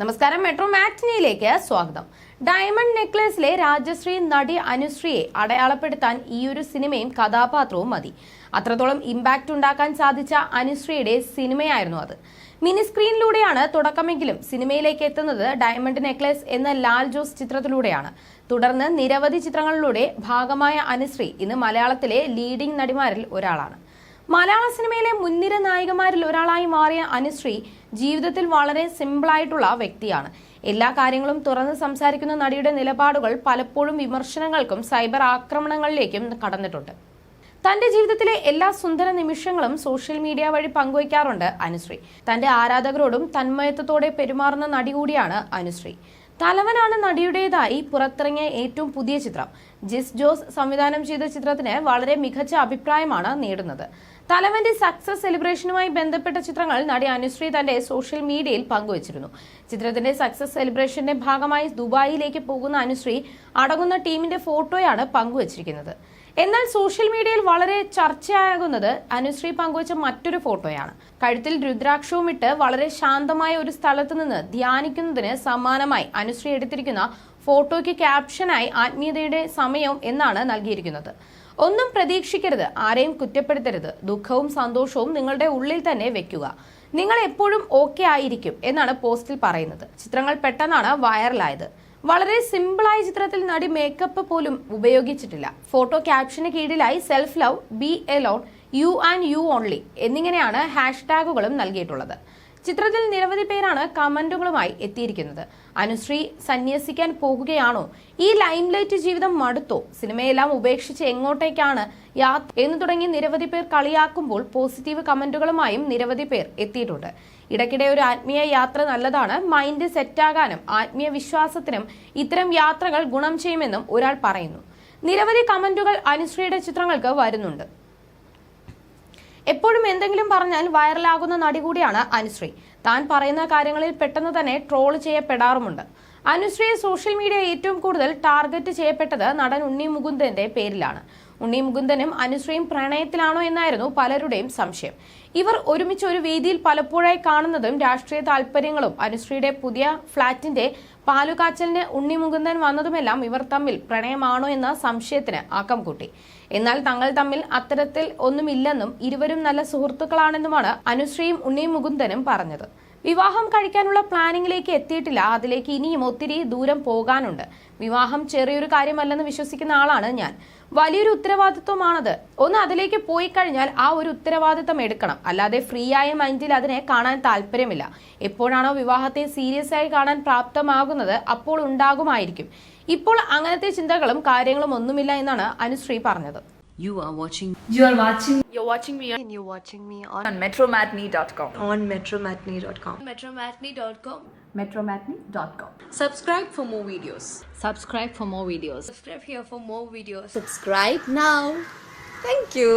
നമസ്കാരം, മെട്രോ മാറ്റിനിയിലേക്ക് സ്വാഗതം. ഡയമണ്ട് നെക്ലേസിലെ രാജശ്രീ നടി അനുശ്രീയെ അടയാളപ്പെടുത്താൻ ഈയൊരു സിനിമയും കഥാപാത്രവും മതി. അത്രത്തോളം ഇമ്പാക്ട് ഉണ്ടാക്കാൻ സാധിച്ച അനുശ്രീയുടെ സിനിമയായിരുന്നു അത്. മിനി സ്ക്രീനിലൂടെയാണ് തുടക്കമെങ്കിലും സിനിമയിലേക്ക് എത്തുന്നത് ഡയമണ്ട് നെക്ലേസ് എന്ന ലാൽ ജോസ് ചിത്രത്തിലൂടെയാണ്. തുടർന്ന് നിരവധി ചിത്രങ്ങളിലൂടെ ഭാഗമായ അനുശ്രീ ഇന്ന് മലയാളത്തിലെ ലീഡിംഗ് നടിമാരിൽ ഒരാളാണ്. മലയാള സിനിമയിലെ മുൻനിര നായികമാരിൽ ഒരാളായി മാറിയ അനുശ്രീ ജീവിതത്തിൽ വളരെ സിമ്പിളായിട്ടുള്ള വ്യക്തിയാണ്. എല്ലാ കാര്യങ്ങളും തുറന്ന് സംസാരിക്കുന്ന നടിയുടെ നിലപാടുകൾ പലപ്പോഴും വിമർശനങ്ങൾക്കും സൈബർ ആക്രമണങ്ങളിലേക്കും കടന്നിട്ടുണ്ട്. തന്റെ ജീവിതത്തിലെ എല്ലാ സുന്ദര നിമിഷങ്ങളും സോഷ്യൽ മീഡിയ വഴി പങ്കുവയ്ക്കാറുണ്ട് അനുശ്രീ. തന്റെ ആരാധകരോടും തന്മയത്വത്തോടെ പെരുമാറുന്ന നടി കൂടിയാണ് അനുശ്രീ. തലവനാണ് നടിയുടേതായി പുറത്തിറങ്ങിയ ഏറ്റവും പുതിയ ചിത്രം. ജിസ് ജോസ് സംവിധാനം ചെയ്ത ചിത്രത്തിന് വളരെ മികച്ച അഭിപ്രായമാണ് നേടുന്നത്. തലവന്റെ സക്സസ് സെലിബ്രേഷനുമായി ബന്ധപ്പെട്ട ചിത്രങ്ങൾ നടി അനുശ്രീ തന്റെ സോഷ്യൽ മീഡിയയിൽ പങ്കുവച്ചിരുന്നു. ചിത്രത്തിന്റെ സക്സസ് സെലിബ്രേഷന്റെ ഭാഗമായി ദുബായിലേക്ക് പോകുന്ന അനുശ്രീ അടങ്ങുന്ന ടീമിന്റെ ഫോട്ടോയാണ് പങ്കുവച്ചിരിക്കുന്നത്. എന്നാൽ സോഷ്യൽ മീഡിയയിൽ വളരെ ചർച്ചയാകുന്നത് അനുശ്രീ പങ്കുവച്ച മറ്റൊരു ഫോട്ടോയാണ്. കഴുത്തിൽ രുദ്രാക്ഷവും ഇട്ട് വളരെ ശാന്തമായ ഒരു സ്ഥലത്ത് നിന്ന് ധ്യാനിക്കുന്നതിന് സമാനമായി അനുശ്രീ എടുത്തിരിക്കുന്ന ഫോട്ടോയ്ക്ക് ക്യാപ്ഷനായി ആത്മീയതയുടെ സമയം എന്നാണ് നൽകിയിരിക്കുന്നത്. ഒന്നും പ്രതീക്ഷിക്കരുത്, ആരെയും കുറ്റപ്പെടുത്തരുത്, ദുഃഖവും സന്തോഷവും നിങ്ങളുടെ ഉള്ളിൽ തന്നെ വെക്കുക, നിങ്ങൾ എപ്പോഴും ഓക്കെ ആയിരിക്കും എന്നാണ് പോസ്റ്റിൽ പറയുന്നത്. ചിത്രങ്ങൾ പെട്ടെന്നാണ് വൈറലായത്. വളരെ സിമ്പിളായ ചിത്രത്തിൽ നടി മേക്കപ്പ് പോലും ഉപയോഗിച്ചിട്ടില്ല. ഫോട്ടോ ക്യാപ്ഷന് കീഴിലായി self love, be alone, you and you only എന്നിങ്ങനെയാണ് ഹാഷ്ടാഗുകളും നൽകിയിട്ടുള്ളത്. ചിത്രത്തിൽ നിരവധി പേരാണ് കമന്റുകളുമായി എത്തിയിരിക്കുന്നത്. അനുശ്രീ സന്യസിക്കാൻ പോകുകയാണോ? ഈ ലൈംലൈറ്റ് ജീവിതം മടുത്തോ? സിനിമയെല്ലാം ഉപേക്ഷിച്ച് എങ്ങോട്ടേക്കാണ് യാത്ര എന്ന് തുടങ്ങി നിരവധി പേർ കളിയാക്കുമ്പോൾ പോസിറ്റീവ് കമന്റുകളുമായും നിരവധി പേർ എത്തിയിട്ടുണ്ട്. ഇടയ്ക്കിടെ ഒരു ആത്മീയ യാത്ര നല്ലതാണ്. മൈൻഡ് സെറ്റാകാനും ആത്മീയ വിശ്വാസത്തിനും ഇത്തരം യാത്രകൾ ഗുണം ചെയ്യുമെന്നും ഒരാൾ പറയുന്നു. നിരവധി കമന്റുകൾ അനുശ്രീയുടെ ചിത്രങ്ങൾക്ക് വരുന്നുണ്ട്. എപ്പോഴും എന്തെങ്കിലും പറഞ്ഞാൽ വൈറലാകുന്ന നടി കൂടിയാണ് അനുശ്രീ. താൻ പറയുന്ന കാര്യങ്ങളിൽ പെട്ടെന്ന് തന്നെ ട്രോൾ ചെയ്യപ്പെടാറുമുണ്ട്. അനുശ്രീയെ സോഷ്യൽ മീഡിയ ഏറ്റവും കൂടുതൽ ടാർഗറ്റ് ചെയ്യപ്പെട്ടത് നടൻ ഉണ്ണി മുകുന്ദന്റെ പേരിലാണ്. ഉണ്ണി മുകുന്ദനും അനുശ്രീയും പ്രണയത്തിലാണോ എന്നായിരുന്നു പലരുടെയും സംശയം. ഇവർ ഒരുമിച്ച് ഒരു വേദിയിൽ പലപ്പോഴായി കാണുന്നതും രാഷ്ട്രീയ താല്പര്യങ്ങളും അനുശ്രീയുടെ പുതിയ ഫ്ളാറ്റിന്റെ പാലുകാച്ചലിന് ഉണ്ണി മുകുന്ദൻ വന്നതുമെല്ലാം ഇവർ തമ്മിൽ പ്രണയമാണോ എന്ന സംശയത്തിന് ആക്കം കൂട്ടി. എന്നാൽ തങ്ങൾ തമ്മിൽ അത്തരത്തിൽ ഒന്നുമില്ലെന്നും ഇരുവരും നല്ല സുഹൃത്തുക്കളാണെന്നുമാണ് അനുശ്രീയും ഉണ്ണി മുകുന്ദനും പറഞ്ഞത്. വിവാഹം കഴിക്കാനുള്ള പ്ലാനിങ്ങിലേക്ക് എത്തിയിട്ടില്ല. അതിലേക്ക് ഇനിയും ഒത്തിരി ദൂരം പോകാനുണ്ട്. വിവാഹം ചെറിയൊരു കാര്യമല്ലെന്ന് വിശ്വസിക്കുന്ന ആളാണ് ഞാൻ. വലിയൊരു ഉത്തരവാദിത്വമാണത്. ഒന്ന് അതിലേക്ക് പോയി കഴിഞ്ഞാൽ ആ ഒരു ഉത്തരവാദിത്വം എടുക്കണം. അല്ലാതെ ഫ്രീ ആയ മൈൻഡിൽ അതിനെ കാണാൻ താല്പര്യമില്ല. എപ്പോഴാണോ വിവാഹത്തെ സീരിയസ് ആയി കാണാൻ പ്രാപ്തമാകുന്നത് അപ്പോൾ ഉണ്ടാകുമായിരിക്കും. ഇപ്പോൾ അങ്ങനത്തെ ചിന്തകളും കാര്യങ്ങളും ഒന്നുമില്ല എന്നാണ് അനുശ്രീ പറഞ്ഞത്. You're watching me and you're watching me on metromatney.com. on metromatney.com. metromatney.com. Subscribe for more videos. Subscribe for more videos. Subscribe here for more videos. Subscribe now. Thank you.